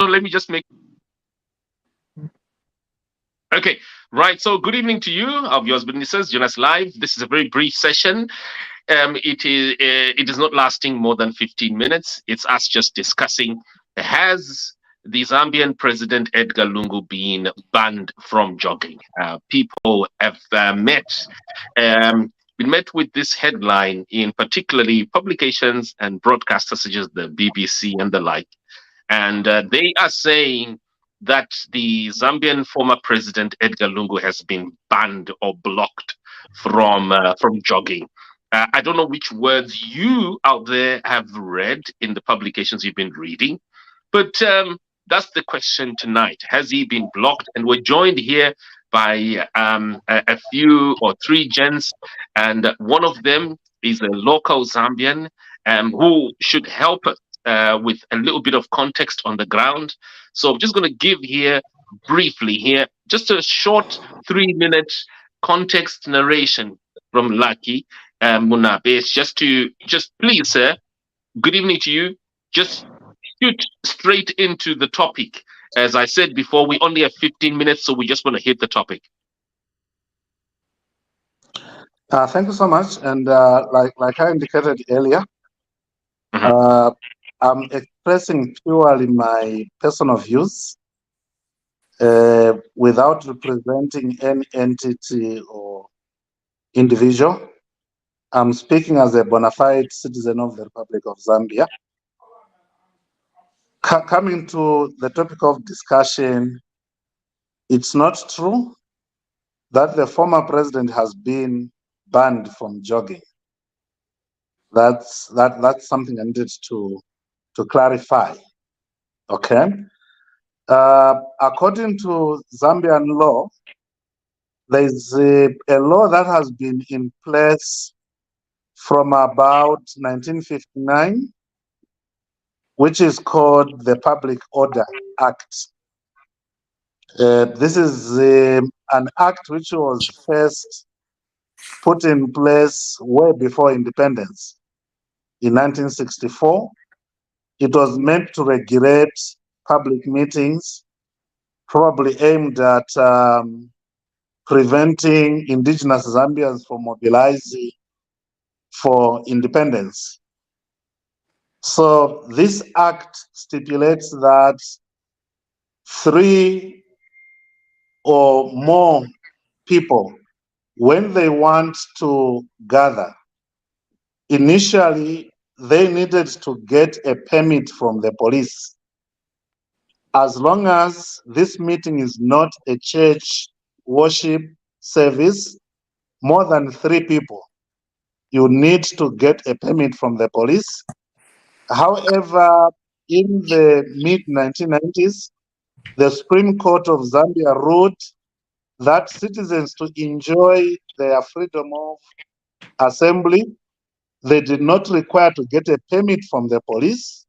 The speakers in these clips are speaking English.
on, let me just make. Okay, right. So, good evening to you, our viewers, businesses. Join us live. This is a very brief session. It is not lasting more than 15 minutes. It's us just discussing, has the Zambian president Edgar Lungu been banned from jogging? People have been met with this headline in particularly publications and broadcasters such as the BBC and the like, and they are saying that the Zambian former president Edgar Lungu has been banned or blocked from jogging. I don't know which words you out there have read in the publications you've been reading, but that's the question tonight. Has he been blocked? And we're joined here by a few or three gents, and one of them is a local Zambian who should help us with a little bit of context on the ground. So I'm just going to give here briefly here just a short 3 minute context narration from Lucky Munabe. It's just please, sir. Good evening to you. Just shoot straight into the topic. As I said before, we only have 15 minutes, so we just want to hit the topic. Thank you so much. And like I indicated earlier, I'm expressing purely my personal views without representing any entity or individual. I'm speaking as a bona fide citizen of the Republic of Zambia. Coming to the topic of discussion, it's not true that the former president has been banned from jogging. That's something I needed to clarify. Okay. According to Zambian law, there is a law that has been in place from about 1959, which is called the Public Order Act. This is an act which was first put in place way before independence in 1964. It was meant to regulate public meetings, probably aimed at preventing indigenous Zambians from mobilizing for independence. So this act stipulates that 3 or more people, when they want to gather, initially they needed to get a permit from the police. As long as this meeting is not a church worship service, more than 3 people, you need to get a permit from the police. However, in the mid-1990s, the Supreme Court of Zambia ruled that citizens, to enjoy their freedom of assembly, they did not require to get a permit from the police.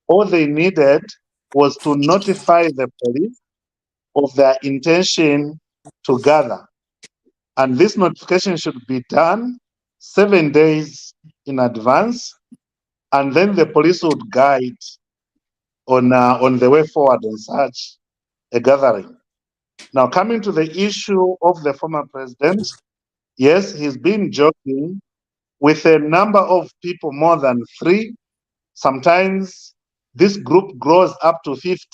All they needed was to notify the police of their intention to gather. And this notification should be done 7 days in advance, and then the police would guide on the way forward on such a gathering. Now, coming to the issue of the former president, yes, he's been jogging with a number of people, more than 3. Sometimes this group grows up to 50.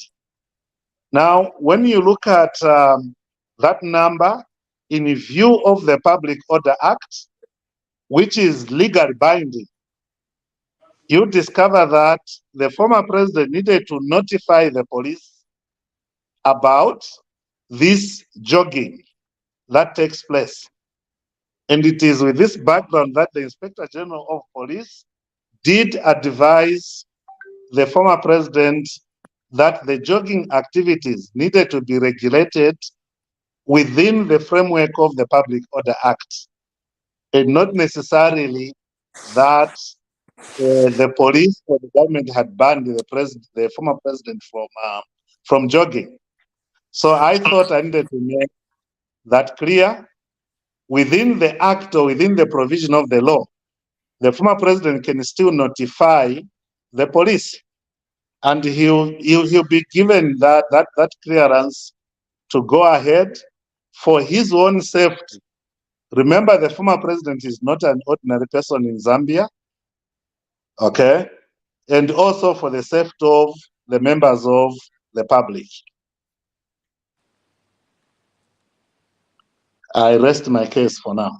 Now, when you look at that number in view of the Public Order Act, which is legally binding, you discover that the former president needed to notify the police about this jogging that takes place. And it is with this background that the Inspector General of Police did advise the former president that the jogging activities needed to be regulated within the framework of the Public Order Act, and not necessarily that the police or the government had banned the former president from jogging. So I thought I needed to make that clear. Within the act or within the provision of the law, the former president can still notify the police. and he'll be given that clearance to go ahead for his own safety. Remember, the former president is not an ordinary person in Zambia, okay? And also for the safety of the members of the public. I rest my case for now.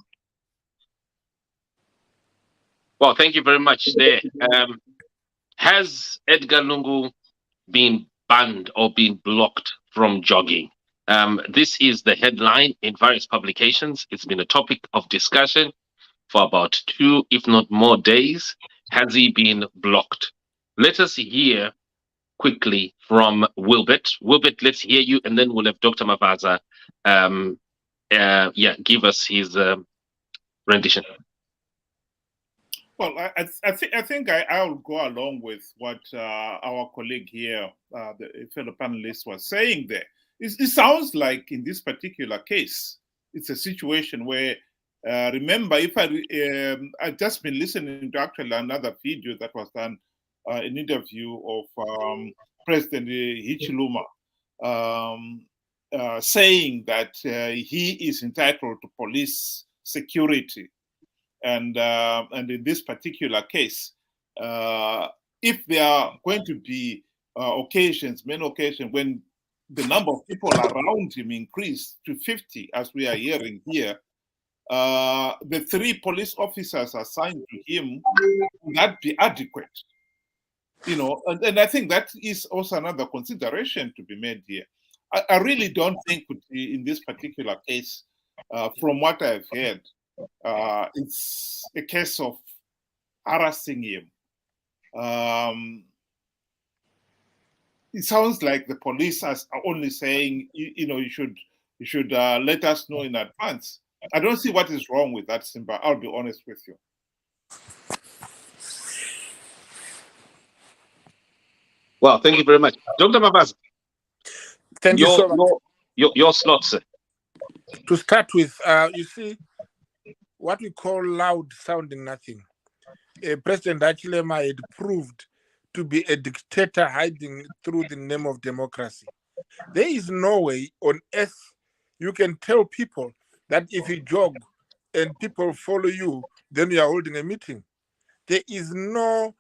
Well, thank you very much there. Has Edgar Lungu been banned or been blocked from jogging? This is the headline in various publications. It's been a topic of discussion for about 2, if not more days. Has he been blocked? Let us hear quickly from Wilbert. Wilbert, let's hear you, and then we'll have Dr. Mavaza give us his rendition. Well, I think I'll go along with what our colleague here, the fellow panelist, was saying there. It sounds like in this particular case, it's a situation where, remember, if I've just been listening to actually another video that was done, an interview of President Hichilema, saying that he is entitled to police security. And in this particular case, if there are going to be many occasions when the number of people around him increase to 50, as we are hearing here, the 3 police officers assigned to him, would that be adequate? You know, and I think that is also another consideration to be made here. I really don't think in this particular case, from what I've heard, it's a case of harassing him. It sounds like the police are only saying, you should let us know in advance. I don't see what is wrong with that, Simba. I'll be honest with you. Well, thank you very much. Dr. Mavaza. Thank you so much. Your slot, sir. To start with, you see, what we call loud sounding nothing. President Hichilema had proved to be a dictator hiding through the name of democracy. There is no way on earth you can tell people that if you jog and people follow you, then you are holding a meeting. There is no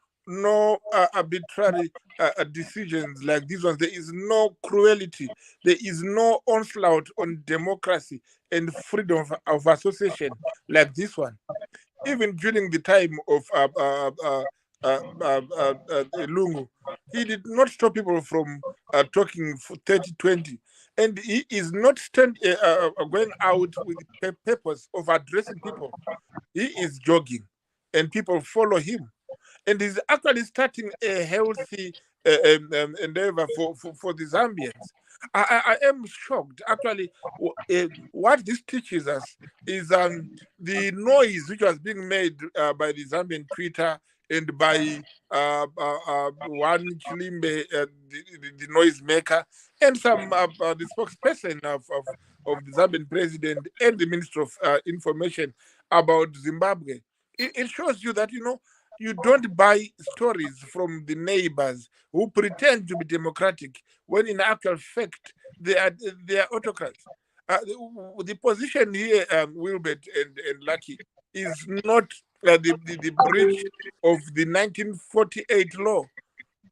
arbitrary decisions like these ones. There is no cruelty. There is no onslaught on democracy and freedom of association like this one. Even during the time of Lungu, he did not stop people from talking for 30-20. And he is not going out with the purpose of addressing people. He is jogging, and people follow him. And he's actually starting a healthy endeavor for the Zambians. I am shocked. Actually, what this teaches us is the noise which was being made by the Zambian Twitter and by one Chilimbe, the noise maker, and some the spokesperson of the Zambian president and the Minister of Information about Zimbabwe. It shows you that, you don't buy stories from the neighbors who pretend to be democratic when in actual fact they are autocrats. The position here, Wilbert and Lucky, is not the breach of the 1948 law.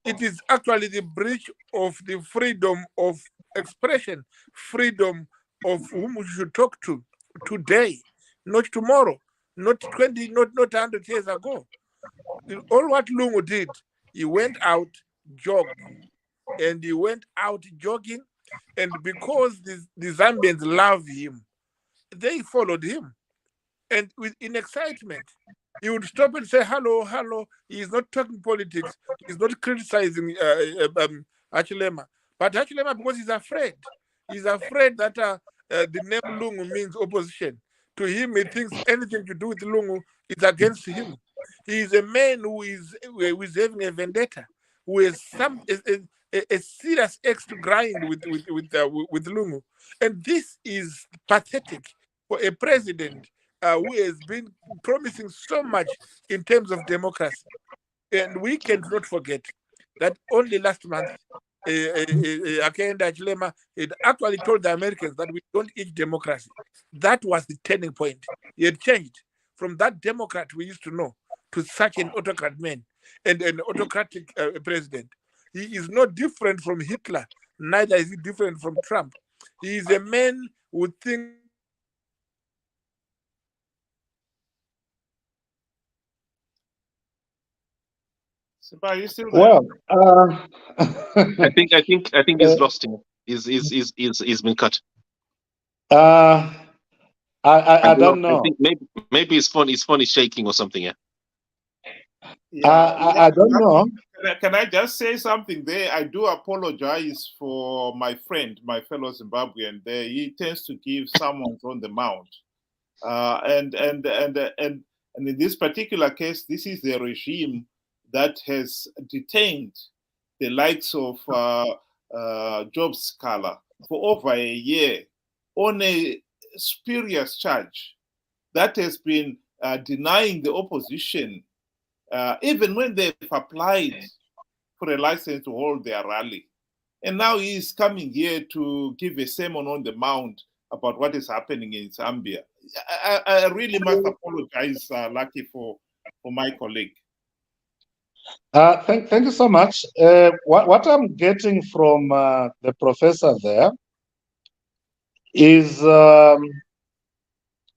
It is actually the breach of the freedom of expression, freedom of whom we should talk to today, not tomorrow, not 20, not 100 years ago. All what Lungu did, he went out jogging, and he went out jogging, and because the Zambians love him, they followed him, and in excitement, he would stop and say, hello, hello. He's not talking politics. He's not criticizing Hichilema. But Hichilema, because he's afraid that the name Lungu means opposition. To him, he thinks anything to do with Lungu is against him. He is a man who is having a vendetta, who has a serious axe to grind with Lungu. And this is pathetic for a president who has been promising so much in terms of democracy. And we cannot forget that only last month, Akenda Chilema had actually told the Americans that we don't eat democracy. That was the turning point. He had changed from that Democrat we used to know to such an autocrat man and an autocratic president. He is not different from Hitler, neither is he different from Trump. He is a man who thinks Sipa, are you still there? Well, I think he's lost him. He's been cut. uh, I I don't know. don't I know. think maybe his phone is shaking or something. Yeah. I don't know. Can I just say something there? I do apologize for my friend, my fellow Zimbabwean. There, he tends to give sermons on the mount, and in this particular case, this is the regime that has detained the likes of Job Scala for over a year on a spurious charge that has been denying the opposition, even when they've applied for a license to hold their rally. And now he's coming here to give a sermon on the mount about what is happening in Zambia. I really must apologize, Lucky, for my colleague. Thank you so much. What I'm getting from the professor there is a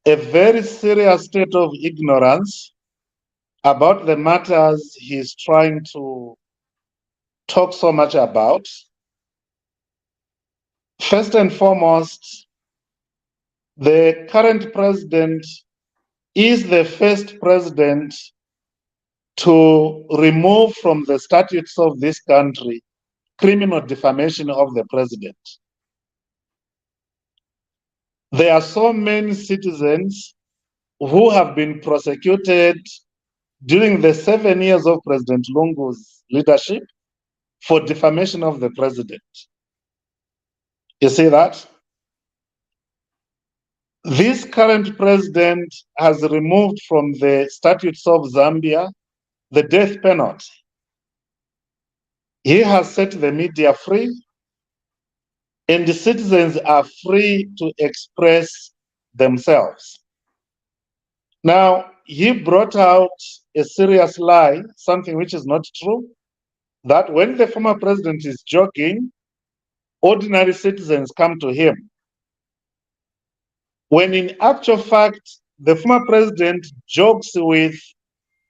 very serious state of ignorance about the matters he's trying to talk so much about. First and foremost, the current president is the first president to remove from the statutes of this country criminal defamation of the president. There are so many citizens who have been prosecuted during the 7 years of President Lungu's leadership for defamation of the president. You see that? This current president has removed from the statutes of Zambia the death penalty. He has set the media free, and the citizens are free to express themselves. Now, he brought out a serious lie, something which is not true, that when the former president is jogging, ordinary citizens come to him. When in actual fact, the former president jogs with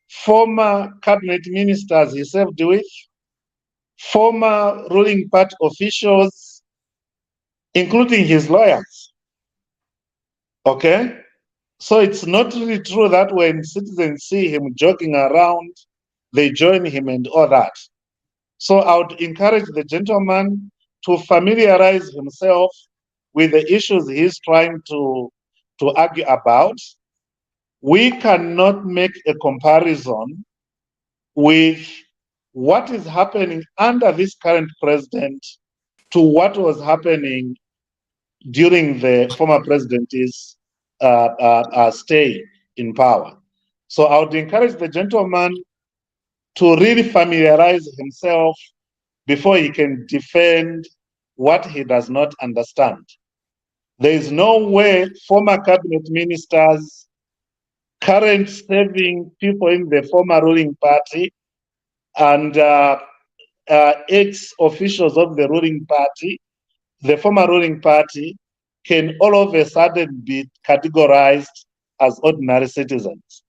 former cabinet ministers he served with, former ruling party officials, including his lawyers. Okay? So it's not really true that when citizens see him jogging around, they join him and all that. So I would encourage the gentleman to familiarize himself with the issues he's trying to argue about. We cannot make a comparison with what is happening under this current president to what was happening during the former president's stay in power. So I would encourage the gentleman to really familiarize himself before he can defend what he does not understand. There is no way former cabinet ministers, current serving people in the former ruling party, and ex-officials of the ruling party, the former ruling party, can all of a sudden be categorized as ordinary citizens.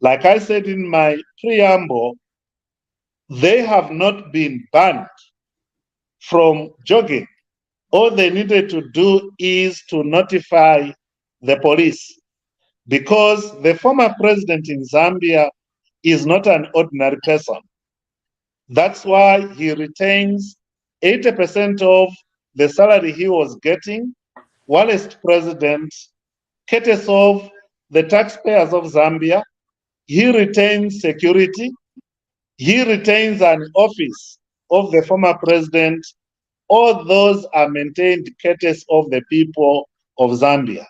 Like I said in my preamble, they have not been banned from jogging. All they needed to do is to notify the police, because the former president in Zambia is not an ordinary person. That's why he retains 80% of the salary he was getting whilst president, courtesy of the taxpayers of Zambia. He retains security. He retains an office of the former president. All those are maintained courtesy of the people of Zambia.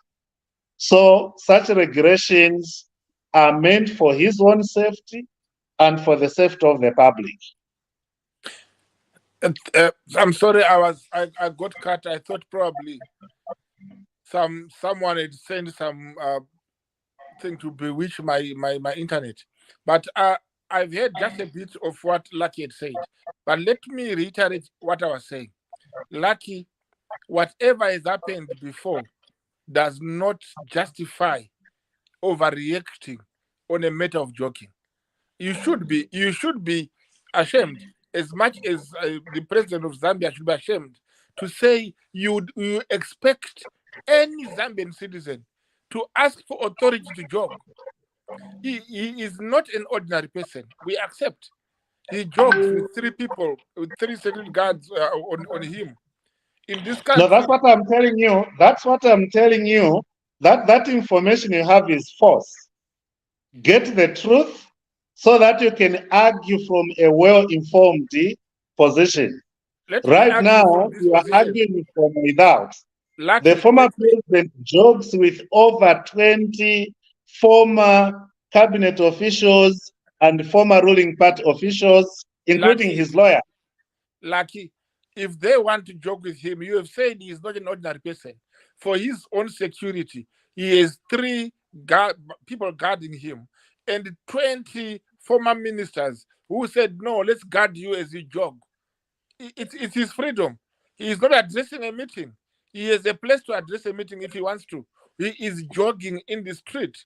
So such regulations are meant for his own safety and for the safety of the public. I'm sorry, I got cut. I thought probably someone had sent some thing to bewitch my internet, but I've heard just a bit of what Lucky had said. But let me reiterate what I was saying. Lucky, whatever has happened before does not justify overreacting on a matter of jogging. You should be ashamed as much as the president of Zambia should be ashamed to say you expect any Zambian citizen to ask for authority to jog. He is not an ordinary person. We accept. He jogs with three people, with three security guards on him. In this country, No, that's what I'm telling you. That's what I'm telling you. That information you have is false. Get the truth so that you can argue from a well-informed position. Right now, you are arguing from without. Lucky, the former president jogs with over 20 former cabinet officials and former ruling party officials, including his lawyer. Lucky, if they want to joke with him, you have said he is not an ordinary person. For his own security, he has three people guarding him and 20 former ministers who said, no, let's guard you as you jog. It's his freedom. He is not addressing a meeting. He has a place to address a meeting if he wants to. He is jogging in the street.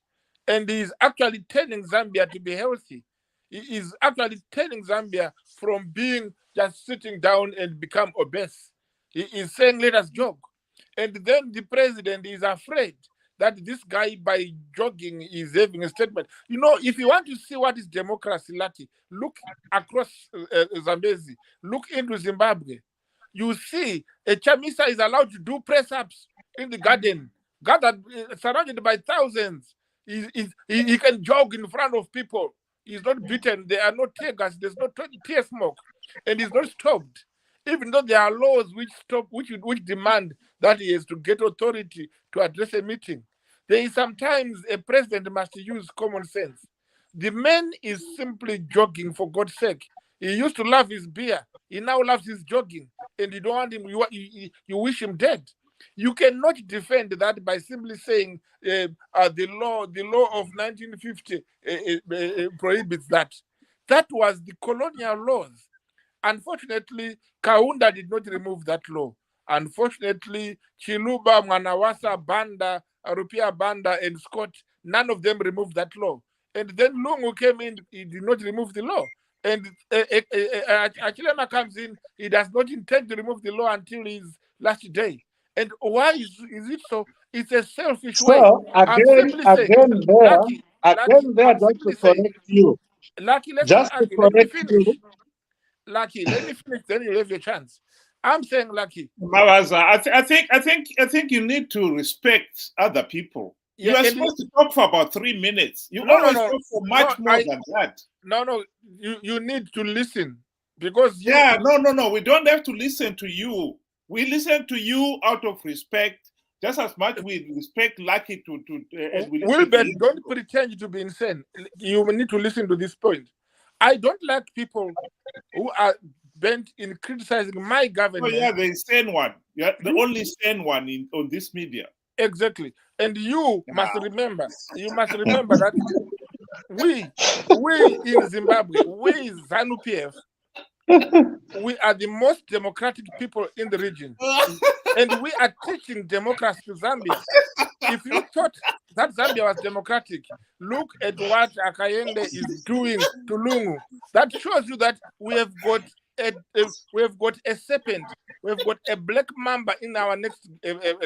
And he is actually telling Zambia to be healthy. He is actually telling Zambia from being just sitting down and become obese. He is saying, let us jog. And then the president is afraid that this guy, by jogging, is having a statement. You know, if you want to see what is democracy, Lucky, look across Zambezi, look into Zimbabwe. You see a Chamisa is allowed to do press-ups in the garden, gathered, surrounded by thousands. He can jog in front of people. He's not beaten. There are no tear gas. There's no tear smoke. And he's not stopped. Even though there are laws which demand that he has to get authority to address a meeting. There is sometimes a president must use common sense. The man is simply jogging, for God's sake. He used to love his beer. He now loves his jogging. And you don't want him, you wish him dead. You cannot defend that by simply saying the law of 1950 prohibits that. That was the colonial laws. Unfortunately, Kaunda did not remove that law. Unfortunately, Chiluba, Mwanawasa, Banda, Rupia Banda, and Scott, none of them removed that law. And then Lungu came in, he did not remove the law. And Achilema comes in, he does not intend to remove the law until his last day. And why is it so? It's a selfish way. So, again, just to correct you. Lucky, just to correct you. Lucky, let me finish, then you'll have your chance. I'm saying, Lucky. Mawaza, I think you need to respect other people. You are supposed to talk for about 3 minutes. You always talk for much more than that. No, you need to listen. Because no, we don't have to listen to you. We listen to you out of respect, just as much we respect Lucky Wilbert, don't pretend to be insane. You need to listen to this point. I don't like people who are bent in criticizing my government. Oh yeah, the insane one. Yeah, the only sane one on this media. Exactly. And you must remember that we in Zimbabwe, we ZANU-PF, we are the most democratic people in the region. And we are teaching democracy to Zambia. If you thought that Zambia was democratic, look at what Akayende is doing to Lungu. That shows you that we have got a serpent, we have got a black mamba in our next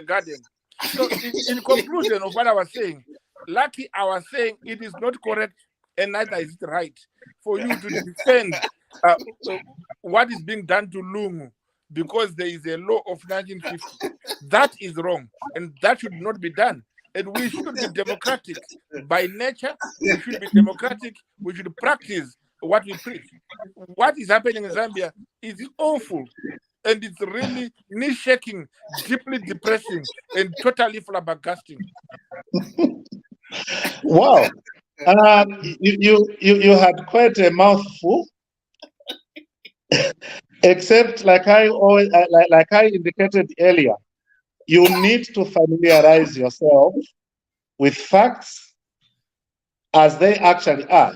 garden. So in conclusion of what I was saying, Lucky, I was saying it is not correct and neither is it right for you to defend what is being done to Lungu because there is a law of 1950. That is wrong and that should not be done. And we should be democratic by nature. We should be democratic. We should practice what we preach. What is happening in Zambia is awful. And it's really knee-shaking, deeply depressing, and totally flabbergasting. Wow. You had quite a mouthful. Except, like I indicated earlier, you need to familiarize yourself with facts as they actually are.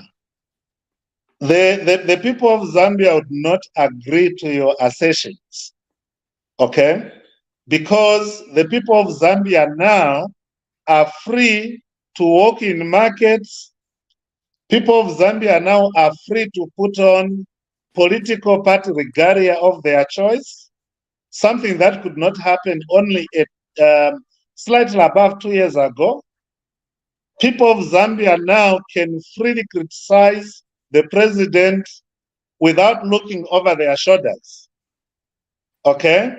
The people of Zambia would not agree to your assertions, okay? Because the people of Zambia now are free to walk in markets. People of Zambia now are free to put on political party regalia of their choice, something that could not happen only slightly above 2 years ago. People of Zambia now can freely criticize the president without looking over their shoulders. Okay?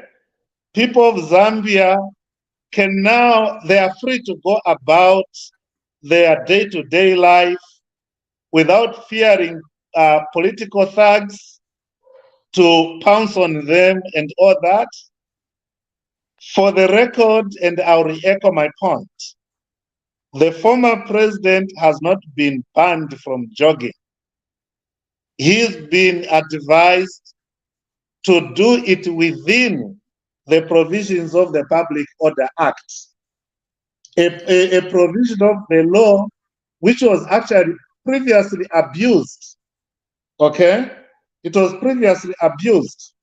People of Zambia can now, they are free to go about their day-to-day life without fearing political thugs to pounce on them and all that. For the record, and I'll re-echo my point, the former president has not been banned from jogging. He's been advised to do it within the provisions of the Public Order Act, a provision of the law which was actually previously abused. Okay? It was previously abused.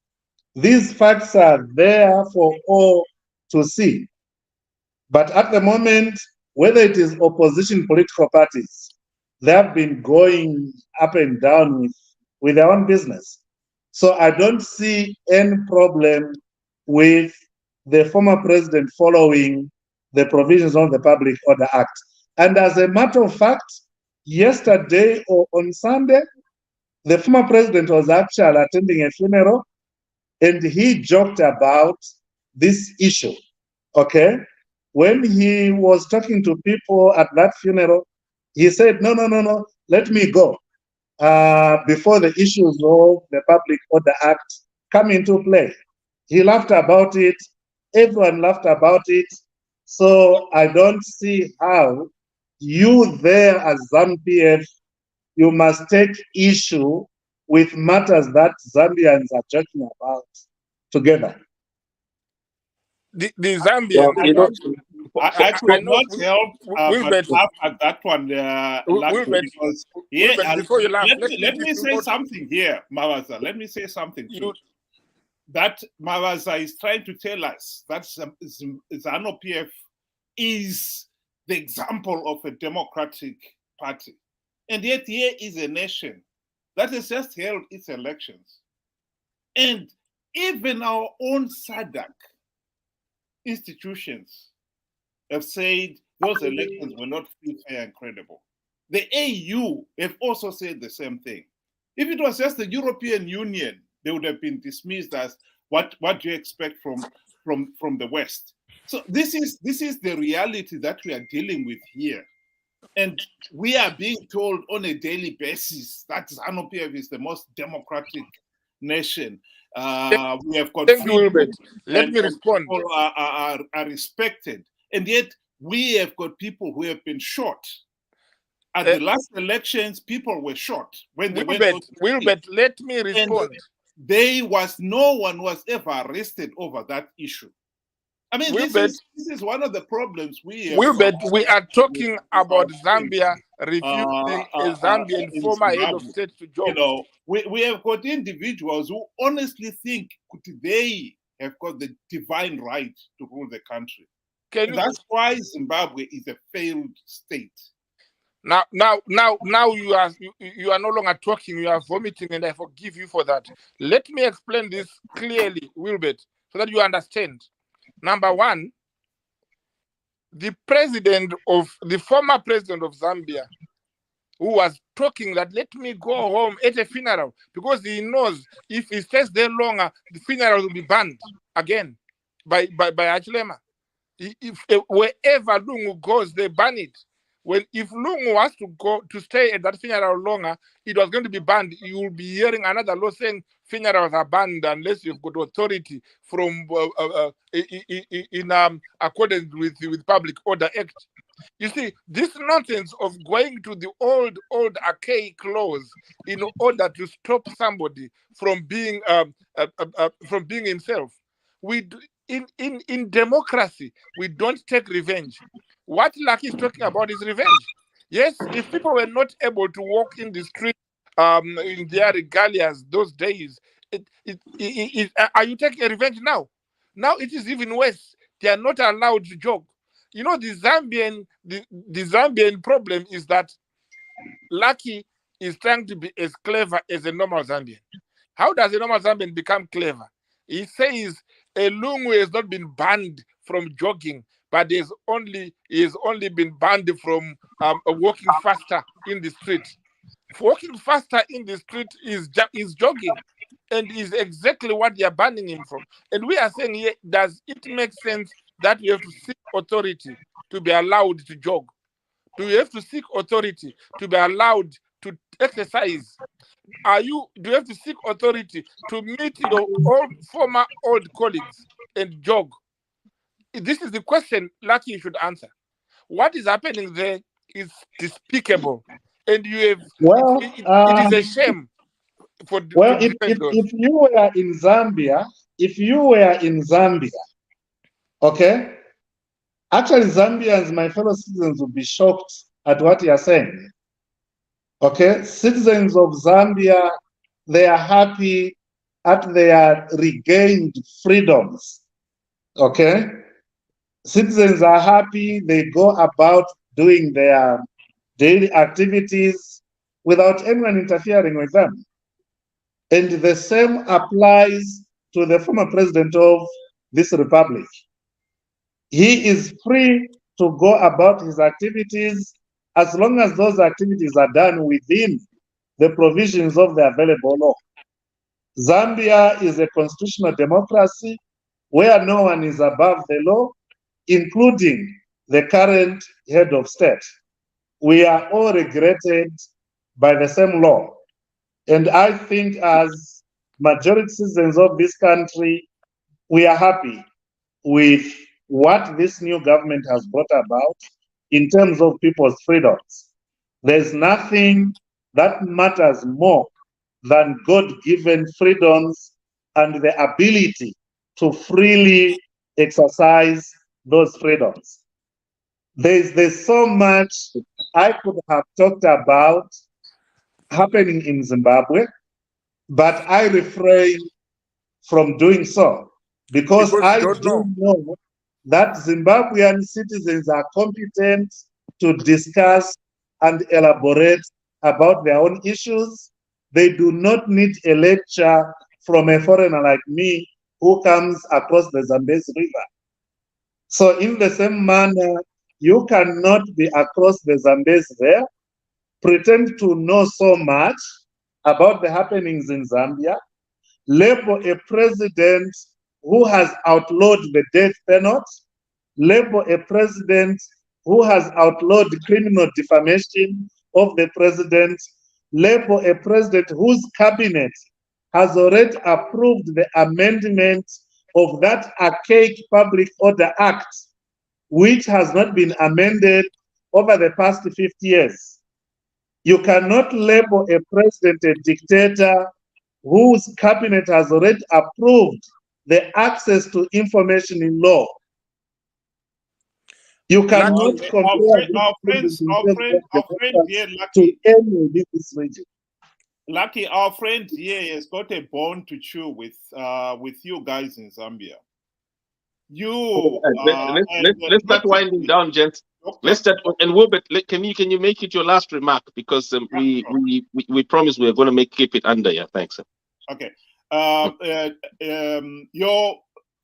These facts are there for all to see. But at the moment, whether it is opposition political parties, they have been going up and down with their own business. So I don't see any problem with the former president following the provisions of the Public Order Act. And as a matter of fact, yesterday or on Sunday, the former president was actually attending a funeral and he joked about this issue, okay? When he was talking to people at that funeral, he said, no, let me go before the issues of the Public Order Act come into play. He laughed about it. Everyone laughed about it. So I don't see how you there as ZANU-PF, you must take issue with matters that Zambians are talking about together. The Zambian, Well, you know, I could not help Wilbert, but laugh at that one, Wilbert, because Wilbert, before you laugh, let me say something here, Mawaza. Let me say something too. That Mawaza is trying to tell us that ZANU-PF is the example of a democratic party. And yet here is a nation that has just held its elections. And even our own SADC institutions have said those elections were not free, fair, and credible. The AU have also said the same thing. If it was just the European Union, they would have been dismissed as what do you expect from the West? So this is the reality that we are dealing with here. And we are being told on a daily basis that ZANU-PF is the most democratic nation. We have got Thank you, Wilbert. Let me respond. People are respected. And yet we have got people who have been shot. At the last elections, people were shot when they Wilbert, let me respond. And no one was ever arrested over that issue. I mean, Wilbert, this is one of the problems we have. Wilbert, we are talking about Zambia refusing a Zambian former head of state to join. You know, we have got individuals who honestly think they have got the divine right to rule the country. That's why Zimbabwe is a failed state. Now you are no longer talking, you are vomiting, and I forgive you for that. Let me explain this clearly, Wilbert, so that you understand. Number one, the former president of Zambia, who was talking that let me go home at a funeral, because he knows if he stays there longer, the funeral will be banned again by Achilema. If wherever Lungu goes, they ban it. If Lungu was to go to stay at that funeral longer, it was going to be banned. You will be hearing another law saying funerals are banned unless you've got authority from in accordance with Public Order Act. You see, this nonsense of going to the old archaic laws in order to stop somebody from being himself. We do, in democracy, we don't take revenge. What Lucky is talking about is revenge. Yes, if people were not able to walk in the street in their regalias those days, are you taking revenge now? Now it is even worse. They are not allowed to jog. You know, the Zambian problem is that Lucky is trying to be as clever as a normal Zambian. How does a normal Zambian become clever? He says a Lungu has not been banned from jogging, but he has only been banned from walking faster in the street. Walking faster in the street is jogging, and is exactly what they are banning him from. And we are saying here, does it make sense that we have to seek authority to be allowed to jog? Do you have to seek authority to be allowed to exercise? Do you have to seek authority to meet your former old colleagues and jog? This is the question Lucky you should answer. What is happening there is despicable, and you have Well, it is a shame to well, defend those. if you were in Zambia, okay, actually Zambians, my fellow citizens, would be shocked at what you are saying. Okay, citizens of Zambia, they are happy at their regained freedoms. Okay, citizens are happy, they go about doing their daily activities without anyone interfering with them. And the same applies to the former president of this republic. He is free to go about his activities as long as those activities are done within the provisions of the available law. Zambia is a constitutional democracy where no one is above the law, including the current head of state. We are all regulated by the same law. And I think as majority citizens of this country, we are happy with what this new government has brought about in terms of people's freedoms. There's nothing that matters more than God-given freedoms and the ability to freely exercise those freedoms. There's so much I could have talked about happening in Zimbabwe, but I refrain from doing so because I you don't do know. know that Zimbabwean citizens are competent to discuss and elaborate about their own issues. They do not need a lecture from a foreigner like me who comes across the Zambezi River. So in the same manner, you cannot be across the Zambezi there, pretend to know so much about the happenings in Zambia, label a president who has outlawed the death penalty, label a president who has outlawed criminal defamation of the president, label a president whose cabinet has already approved the amendment of that archaic Public Order Act, which has not been amended over the past 50 years. You cannot label a president a dictator whose cabinet has already approved the access to information in law. You cannot compare our friend here, to Lucky. any of this region. Lucky, our friend here has got a bone to chew with you guys in Zambia. Let's start winding down, gents. Let's start. And Wilbert, can you make it your last remark, because we promised we are going to keep it under. Yeah, thanks. Okay. Your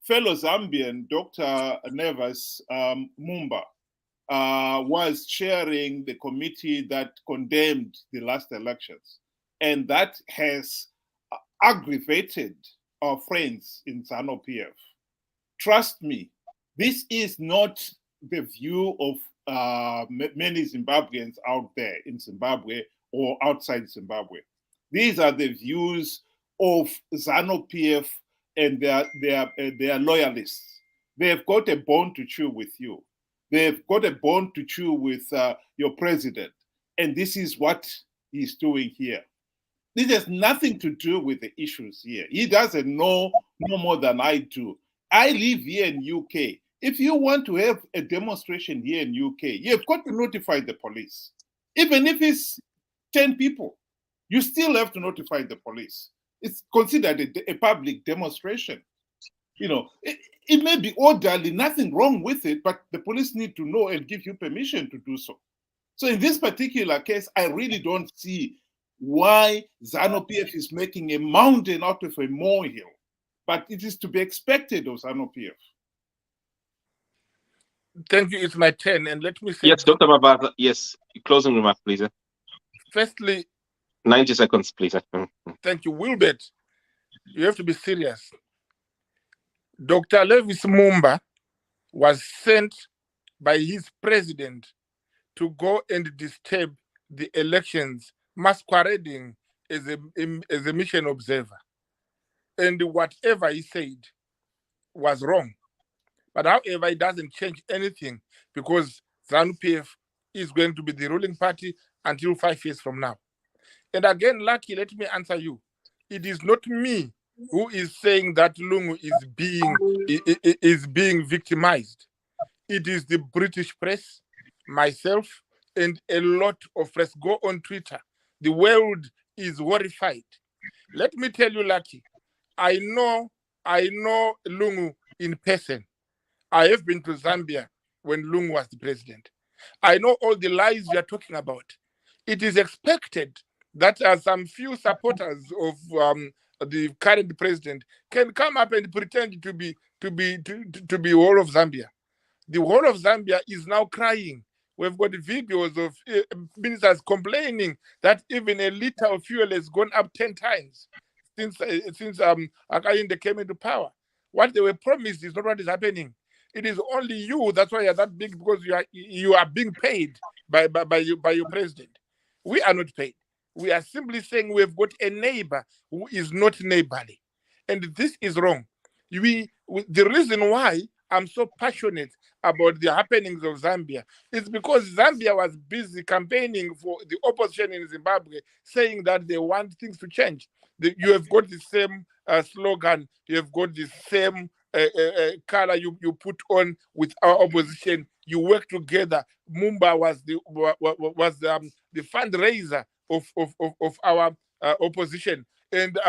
fellow Zambian, Dr. Neves Mumba, was chairing the committee that condemned the last elections, and that has aggravated our friends in ZANU-PF. Trust me, this is not the view of many Zimbabweans out there in Zimbabwe or outside Zimbabwe. These are the views of ZANU-PF and their loyalists. They have got a bone to chew with you. they've got a bone to chew with your president. And this is what he's doing here. This has nothing to do with the issues here. He doesn't know no more than I do. I live here in UK. If you want to have a demonstration here in UK, you've got to notify the police. Even if it's 10 people, you still have to notify the police. It's considered a public demonstration. You know, it may be orderly, nothing wrong with it, but the police need to know and give you permission to do so. So in this particular case, I really don't see why ZANU-PF is making a mountain out of a molehill, but it is to be expected of ZANU-PF. Thank you. It's my turn, and let me say. Yes, Dr. Mabasa. Yes, closing remark, please. Firstly, 90 seconds, please. Thank you, Wilbert. You have to be serious. Dr. Levis Mumba was sent by his president to go and disturb the elections, masquerading as a mission observer. And whatever he said was wrong. But however, it doesn't change anything because ZANU-PF is going to be the ruling party until 5 years from now. And again, Lucky, let me answer you. It is not me who is saying that Lungu is being victimized. It is the British press, myself, and a lot of press. Go on Twitter. The world is horrified. Let me tell you, Lucky, I know Lungu in person. I have been to Zambia when Lungu was the president. I know all the lies you are talking about. It is expected that some few supporters of the current president can come up and pretend to be whole of Zambia. The whole of Zambia is now crying. We've got videos of ministers complaining that even a liter of fuel has gone up 10 times since Akayinde came into power. What they were promised is not what is happening. It is only you. That's why you're that big, because you are being paid by your president. We are not paid. We are simply saying we've got a neighbor who is not neighborly, and this is wrong. The reason why I'm so passionate about the happenings of Zambia is because Zambia was busy campaigning for the opposition in Zimbabwe, saying that they want things to change. You have got the same slogan. You have got the same color you put on with our opposition. You work together. Mumba was the fundraiser of our opposition, and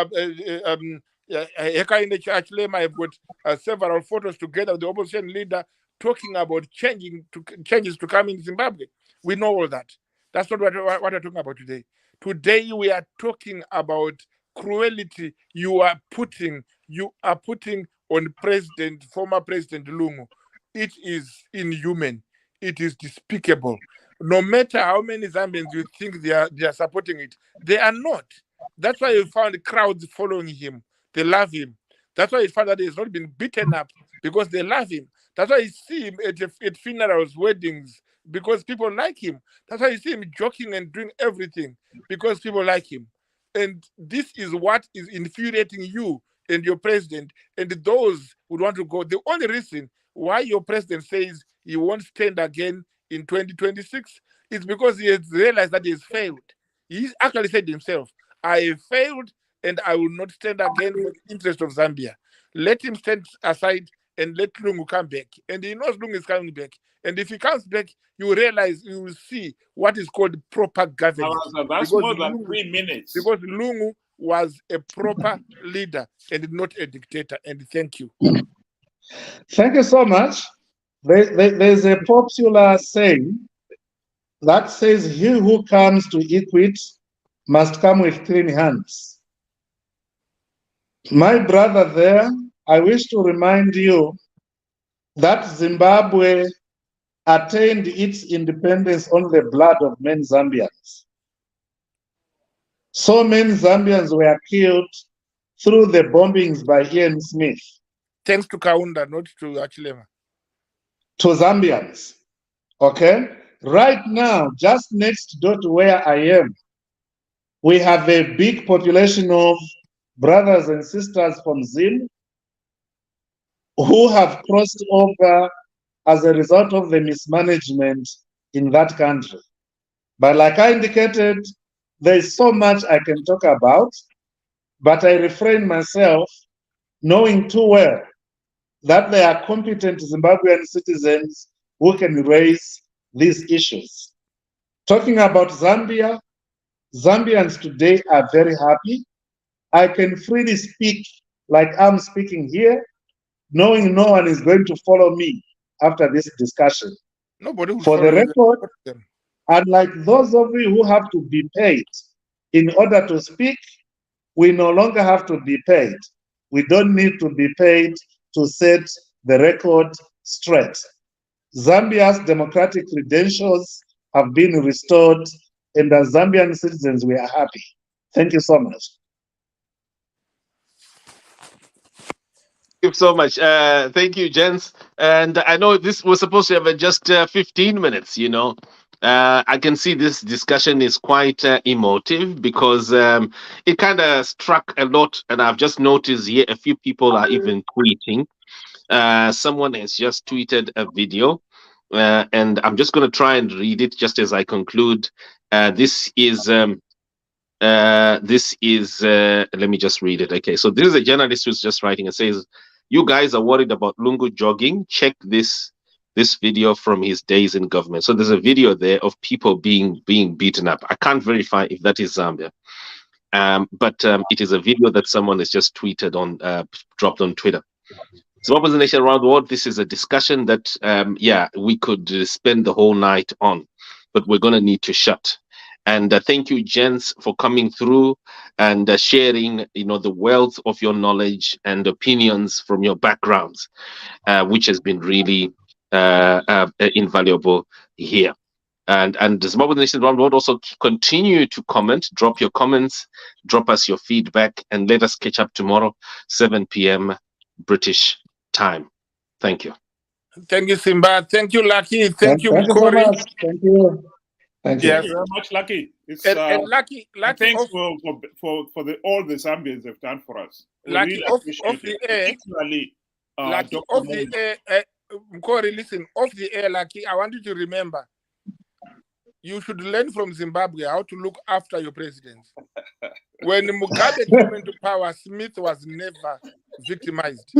Hakainde Chachilema have got several photos together with the opposition leader talking about changes to come in Zimbabwe. We know all that. That's not what we're talking about today. Today we are talking about cruelty you are putting on former President Lungu. It is inhuman. It is despicable. No matter how many Zambians you think they are supporting it, they are not. That's why you found crowds following him. They love him. That's why you found that he's not been beaten up, because they love him. That's why you see him at funerals, weddings, because people like him. That's why you see him joking and doing everything, because people like him. And this is what is infuriating you and your president and those who want to go. The only reason why your president says he won't stand again in 2026 is because he has realized that he has failed. He actually said himself, I have failed and I will not stand again for the interest of Zambia. Let him stand aside and let Lungu come back. And he knows Lungu is coming back. And if he comes back, you will see what is called proper governance. That's more than 3 minutes. Because Lungu was a proper leader and not a dictator. And thank you. Thank you so much. There's a popular saying that says, he who comes to equity must come with clean hands. My brother there, I wish to remind you that Zimbabwe attained its independence on the blood of many Zambians. So many Zambians were killed through the bombings by Ian Smith. Thanks to Kaunda, not to Achilema. To Zambians, okay? Right now, just next door to where I am, we have a big population of brothers and sisters from Zim who have crossed over as a result of the mismanagement in that country. But like I indicated, there is so much I can talk about, but I refrain myself, knowing too well that there are competent Zimbabwean citizens who can raise these issues. Talking about Zambia, Zambians today are very happy. I can freely speak like I'm speaking here, knowing no one is going to follow me after this discussion. Nobody will For follow the you. record, unlike those of you who have to be paid in order to speak, we no longer have to be paid. We don't need to be paid to set the record straight. Zambia's democratic credentials have been restored, and as Zambian citizens, we are happy. Thank you so much. Thank you so much. Thank you, gents. And I know this was supposed to have just 15 minutes, you know. I can see this discussion is quite emotive because it kind of struck a lot. And I've just noticed here a few people are even tweeting. Someone has just tweeted a video. And I'm just going to try and read it just as I conclude. This is let me just read it. Okay, so this is a journalist who's just writing and says, "You guys are worried about Lungu jogging. Check this video from his days in government." So there's a video there of people being beaten up. I can't verify if that is Zambia, but it is a video that someone has just tweeted on, dropped on Twitter. So what was the nation around the world? This is a discussion that we could spend the whole night on, but we're going to need to shut. And thank you, gents, for coming through and sharing, the wealth of your knowledge and opinions from your backgrounds, which has been really invaluable here. And the Zimbabwean Nation around the world also continue to comment, drop your comments, drop us your feedback, and let us catch up tomorrow, 7 p.m. British time. Thank you. Thank you, Simba. Thank you, Lucky. Thank you, Thank you so Mkori. much. Thank you. Thank you. Thank you very much, Lucky. It's, And Lucky, thanks for all the Zambians have done for us. We Lucky, really off appreciate the it. air. Particularly, Lucky, Dr. off Momo. the air. Mkori, listen, off the air, Lucky, I want you to remember, you should learn from Zimbabwe how to look after your president. When Mugabe came into power, Smith was never victimized.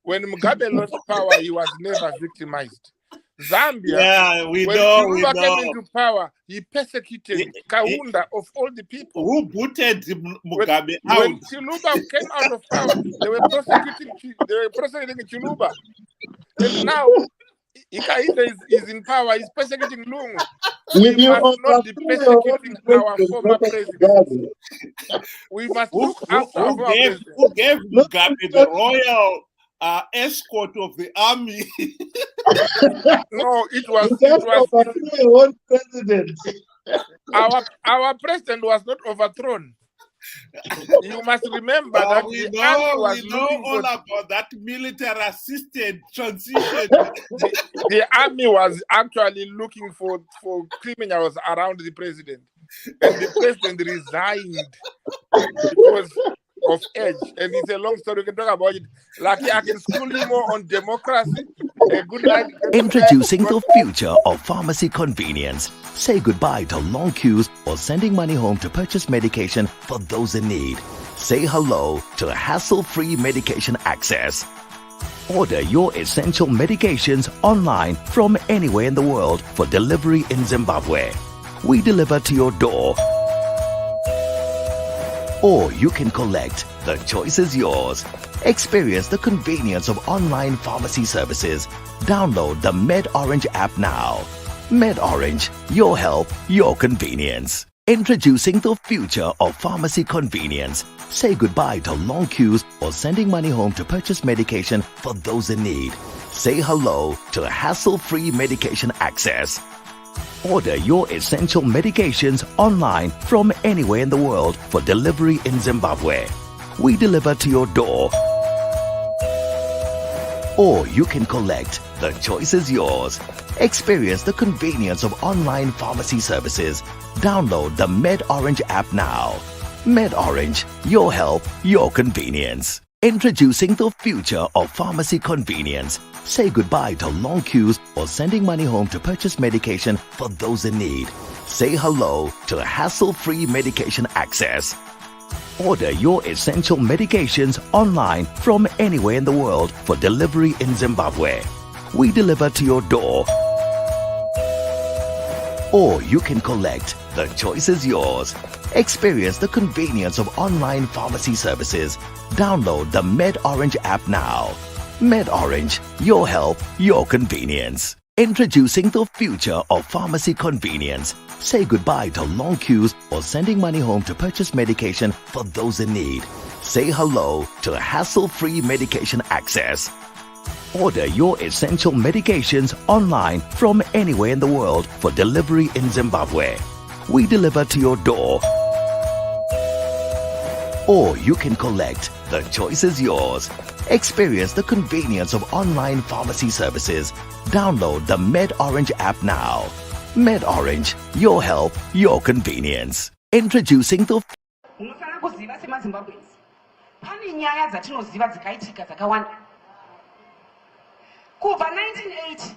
When Mugabe lost power, he was never victimized. Zambia, when Chiluba came into power, he persecuted Kaunda of all the people. Who booted Mugabe out? When Chiluba came out of power, they were prosecuting Chiluba. And now, Ikainde is in power, he's persecuting Lungu. We must not be persecuting our former president. We must look after our president. Who gave Mugabe the royal escort of the army? No, it was president. Our president was not overthrown. You must remember that we know all about that military-assisted transition. The army was actually looking for criminals around the president, and the president resigned because of age. And it's a long story. We can talk about it. Lucky, I can school you more on democracy. Good night. Introducing the future of pharmacy convenience. Say goodbye to long queues or sending money home to purchase medication for those in need. Say hello to hassle-free medication access. Order your essential medications online from anywhere in the world for delivery in Zimbabwe. We deliver to your door. Or you can collect. The choice is yours. Experience the convenience of online pharmacy services. Download the MedOrange app now. MedOrange, your help, your convenience. Introducing the future of pharmacy convenience. Say goodbye to long queues or sending money home to purchase medication for those in need. Say hello to hassle-free medication access. Order your essential medications online from anywhere in the world for delivery in Zimbabwe. We deliver to your door. Or you can collect. The choice is yours. Experience the convenience of online pharmacy services. Download the MedOrange app now. MedOrange, your help, your convenience. Introducing the future of pharmacy convenience. Say goodbye to long queues or sending money home to purchase medication for those in need. Say hello to hassle-free medication access. Order your essential medications online from anywhere in the world for delivery in Zimbabwe. We deliver to your door. Or you can collect. The choice is yours. Experience the convenience of online pharmacy services. Download the MedOrange app now. MedOrange, your help, your convenience. Introducing the future of pharmacy convenience. Say goodbye to long queues or sending money home to purchase medication for those in need. Say hello to hassle-free medication access. Order your essential medications online from anywhere in the world for delivery in Zimbabwe. We deliver to your door. Or you can collect. The choice is yours. Experience the convenience of online pharmacy services. Download the MedOrange app now. MedOrange, your help, your convenience. Introducing the Munofanira kuziva semaZimbabweans. Pane nyaya dzatinoziva dzakaitika dzakawanda. Kubva 1980.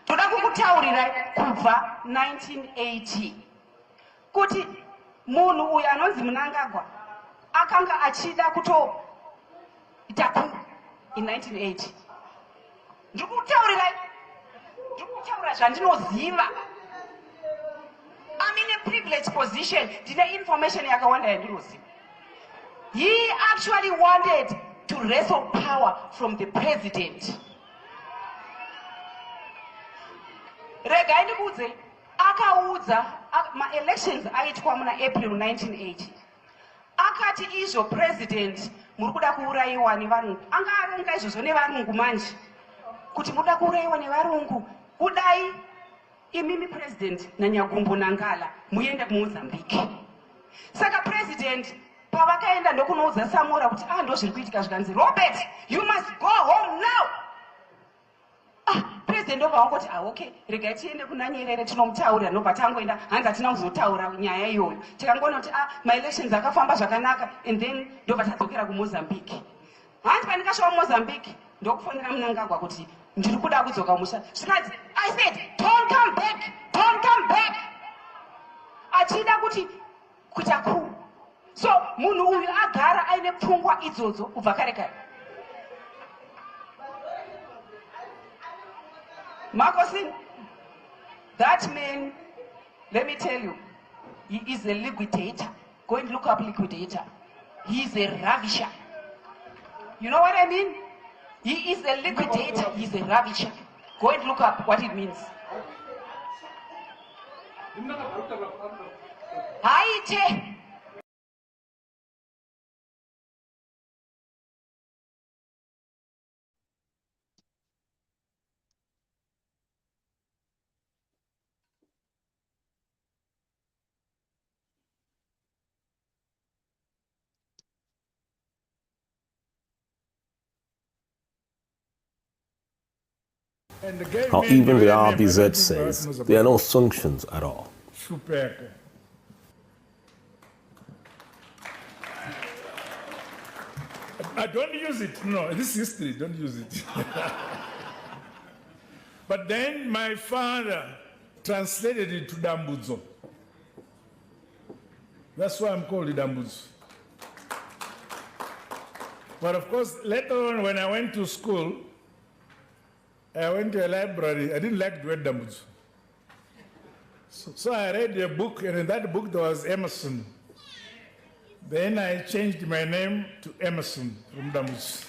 Toda kukutaurira kubva 1980. Kuti munhu uyu anonzi Mnangagwa akanga achida kutoita coup in 1980. Ndikutaurira zvandinoziva. I'm in a privileged position. Ndine information yakawanda yandinoziva. He actually wanted to wrestle power from the president. Regai ndikuudze, akaudza ma-elections aitwa muna April 1980. Akati izvo president muri kuda kuurayiwa nevarungu. Anga aronga izvozvo nevarungu manje. Kuti muri kuda kuurayiwa nevarungu. Kudai imimi president naNyagumbo Nangala muende kuMozambique. Saka president pavakaenda ndokunoudza Samora kuti ndozviri kuitika zvikanzi Robert, you must go home now. President ndopavangoti okay, regai tiende kuna Nyerere tinomutaurira ndobva tangoenda hanzi hatina kuzotaura nyaya iyoyo. Tikangoona kuti ma-elections akafamba zvakanaka and then ndobva tadzokera kuMozambique. Hanzi pandikasvika kuMozambique ndokufonera Mnangagwa kuti ndiri kuda kudzoka musha. Zvikadzi, I said, don't come back, don't come back. Achida kuti kuita coup. So munhu uyu agara aine pfungwa idzodzo kubva kare kare. Marcosin, that man, let me tell you, he is a liquidator. Go and look up liquidator. He is a ravisher. You know what I mean? He is a liquidator. He is a ravisher. Go and look up what it means. Haite. How even the RBZ says there are no sanctions at all. I don't use it. No, this is history. Don't use it. But then my father translated it to Dambudzo. That's why I'm called Dambudzo. But of course, later on when I went to school, I went to a library. I didn't like the word Dambudzo. So I read a book, and in that book there was Emerson. Then I changed my name to Emerson from Dambudzo.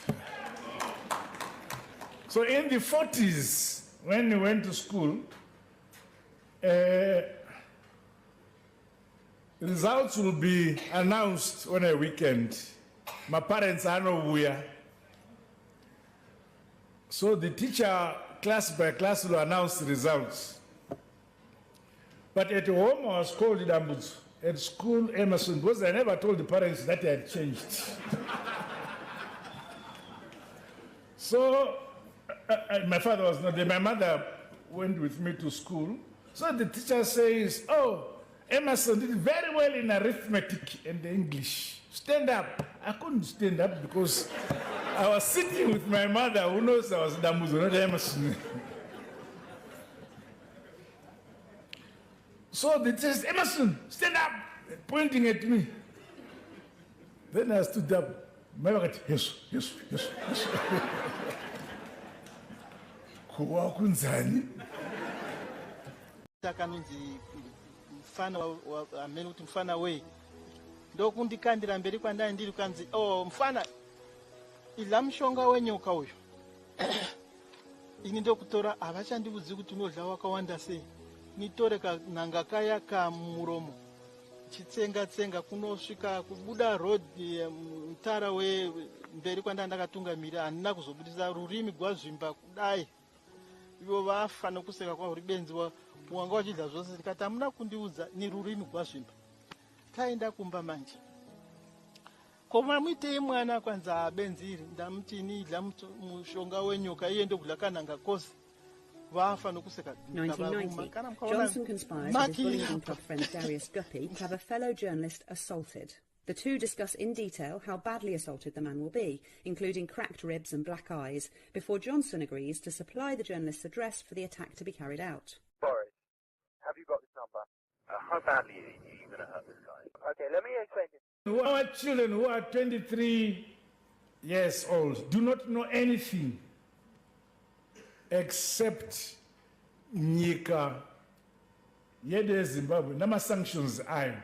So in the 40s, when we went to school, results will be announced on a weekend. My parents are nowhere. So the teacher, class by class, will announce the results. But at home, I was called Dambudzo. At school, Emerson, because I never told the parents that I had changed. So my father was not there. My mother went with me to school. So the teacher says, oh, Emerson did very well in arithmetic and English. Stand up. I couldn't stand up because I was sitting with my mother, who knows I was Dambuzo, not Emerson. So they says, Emerson, stand up, pointing at me. Then I stood up. My mother said, yes, yes, yes, yes. Kuwa kunzani. Kanunzi mfana amene kuti mfana we ndokundikandira mberi kwandani ndiri kanzi mfana ila mshonga wenyoka uyu ini ndokutora avachandiudzi kuti unodla wakawanda sei nitore kananga kaya kamuromo chitsenga kunosvika kubuda road mtara we mberi kwandani ndakatungamira handina kuzobudisa rurimi gwazvimba kudai ivo vafa nokuseka kwavo ribenzi wanga wachidza zvose ndikati hamuna kundiudza ni rurimi gwazvimba taenda kumba manje koma muitei mwana kwanza benzi iri ndamutini idla mushonga wenyoka iye ndokudla kananga kosi vafa nokuseka 1990, Johnson conspires with his bullying club friend Darius Guppy to have a fellow journalist assaulted. The two discuss in detail how badly assaulted the man will be, including cracked ribs and black eyes, before Johnson agrees to supply the journalist's address for the attack to be carried out. Boris, have you got this number? How badly are you going to hurt this guy? Okay, let me explain this. Our children who are 23 years old do not know anything except Nyika, Yede Zimbabwe, Nama sanctions I